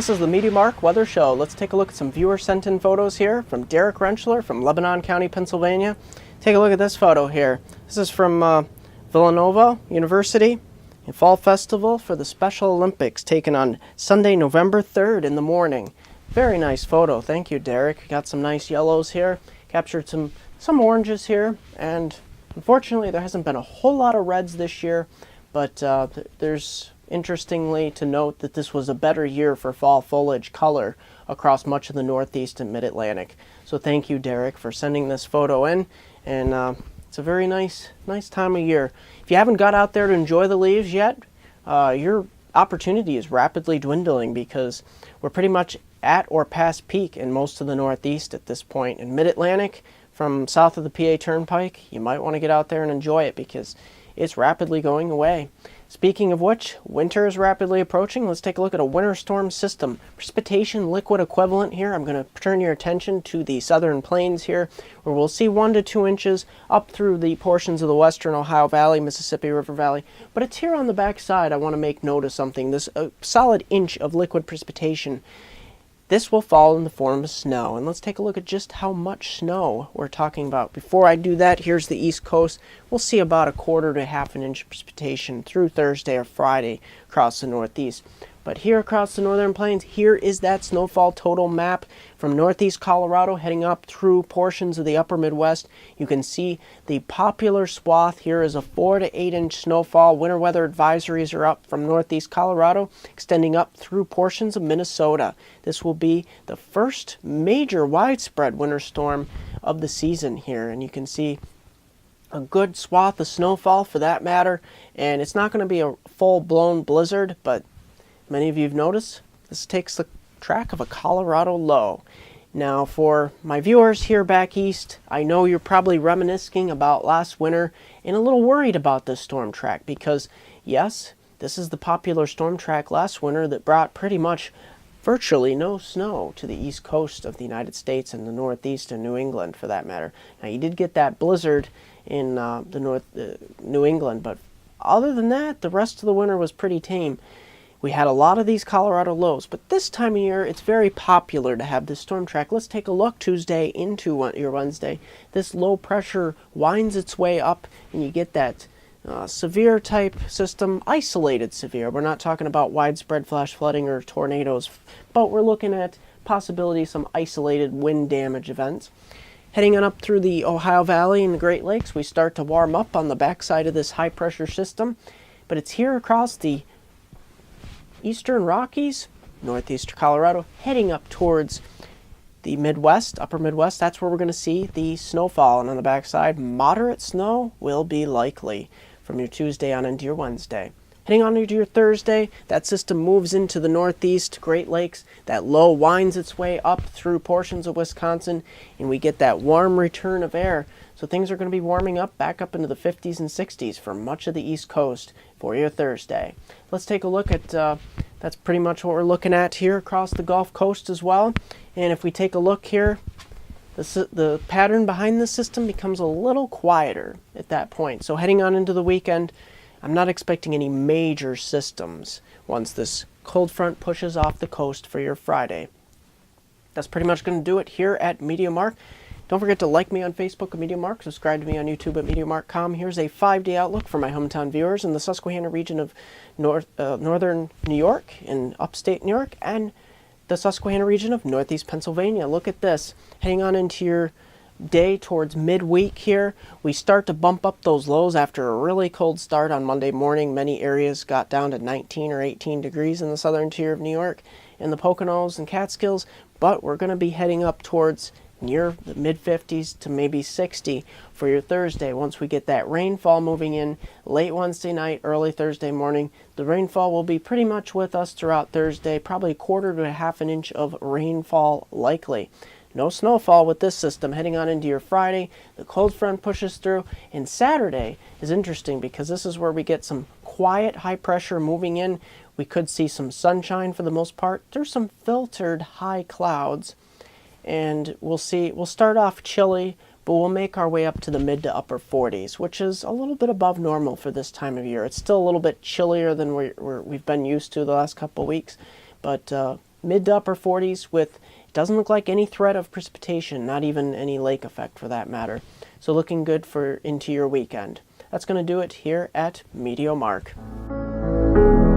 This is the MeteoMark Weather Show. Let's take a look at some viewer sent in photos here from Derek Rentschler from Lebanon County, Pennsylvania. Take a look at this photo here. This is from Villanova University, a fall festival for the Special Olympics taken on Sunday, November 3rd in the morning. Very nice photo. Thank you, Derek. Got some nice yellows here. Captured some oranges here, and unfortunately there hasn't been a whole lot of reds this year, but there's interestingly to note that this was a better year for fall foliage color across much of the Northeast and Mid-Atlantic. So thank you, Derek, for sending this photo in, and it's a very nice time of year. If you haven't got out there to enjoy the leaves yet, your opportunity is rapidly dwindling because we're pretty much at or past peak in most of the Northeast at this point. In Mid-Atlantic, from south of the PA Turnpike, you might want to get out there and enjoy it because it's rapidly going away. Speaking of which, winter is rapidly approaching. Let's take a look at a winter storm system. Precipitation liquid equivalent here. I'm going to turn your attention to the southern plains here, where we'll see 1 to 2 inches up through the portions of the western Ohio Valley, Mississippi River Valley. But it's here on the back side I want to make note of something. This solid inch of liquid precipitation. This will fall in the form of snow, and let's take a look at just how much snow we're talking about. Before I do that, here's the East Coast. We'll see about 1/4 to 1/2 inch of precipitation through Thursday or Friday across the Northeast. But here across the northern plains, here is that snowfall total map from northeast Colorado heading up through portions of the upper Midwest. You can see the popular swath here is a 4 to 8 inch snowfall. Winter weather advisories are up from northeast Colorado, extending up through portions of Minnesota. This will be the first major widespread winter storm of the season here, and you can see a good swath of snowfall for that matter. And it's not going to be a full-blown blizzard, but many of you have noticed this takes the track of a Colorado low. Now, for my viewers here back east, I know you're probably reminiscing about last winter and a little worried about this storm track because, yes, this is the popular storm track last winter that brought pretty much virtually no snow to the east coast of the United States and the Northeast and New England for that matter. Now, you did get that blizzard in New England, but other than that, the rest of the winter was pretty tame. We had a lot of these Colorado lows, but this time of year, it's very popular to have this storm track. Let's take a look Tuesday into your Wednesday. This low pressure winds its way up, and you get that severe type system, isolated severe. We're not talking about widespread flash flooding or tornadoes, but we're looking at possibly some isolated wind damage events. Heading on up through the Ohio Valley and the Great Lakes, we start to warm up on the backside of this high pressure system, but it's here across the eastern Rockies, northeast Colorado, heading up towards the Midwest, upper Midwest. That's where we're going to see the snowfall. And on the backside, moderate snow will be likely from your Tuesday on into your Wednesday. Heading on into your Thursday, that system moves into the northeast Great Lakes. That low winds its way up through portions of Wisconsin, and we get that warm return of air. So things are going to be warming up back up into the 50s and 60s for much of the East Coast for your Thursday. Let's take a look at, that's pretty much what we're looking at here across the Gulf Coast as well. And if we take a look here, the pattern behind the system becomes a little quieter at that point. So heading on into the weekend, I'm not expecting any major systems once this cold front pushes off the coast for your Friday. That's pretty much going to do it here at MeteoMark. Don't forget to like me on Facebook at MeteoMark, subscribe to me on YouTube at MeteoMark.com. Here's a 5-day outlook for my hometown viewers in the Susquehanna region of northern New York and upstate New York and the Susquehanna region of northeast Pennsylvania. Look at this. Heading on into your day towards midweek here, we start to bump up those lows after a really cold start on Monday morning. Many areas got down to 19 or 18 degrees in the southern tier of New York and the Poconos and Catskills, but we're going to be heading up towards near the mid-50s to maybe 60 for your Thursday. Once we get that rainfall moving in late Wednesday night, early Thursday morning, the rainfall will be pretty much with us throughout Thursday, probably 1/4 to 1/2 inch of rainfall likely. No snowfall with this system. Heading on into your Friday, the cold front pushes through, and Saturday is interesting because this is where we get some quiet high pressure moving in. We could see some sunshine for the most part. There's some filtered high clouds, and we'll start off chilly, but we'll make our way up to the mid to upper 40s, which is a little bit above normal for this time of year. It's still a little bit chillier than we've been used to the last couple of weeks, but mid to upper 40s with, it doesn't look like any threat of precipitation, not even any lake effect for that matter. So looking good for into your weekend. That's going to do it here at MeteoMark.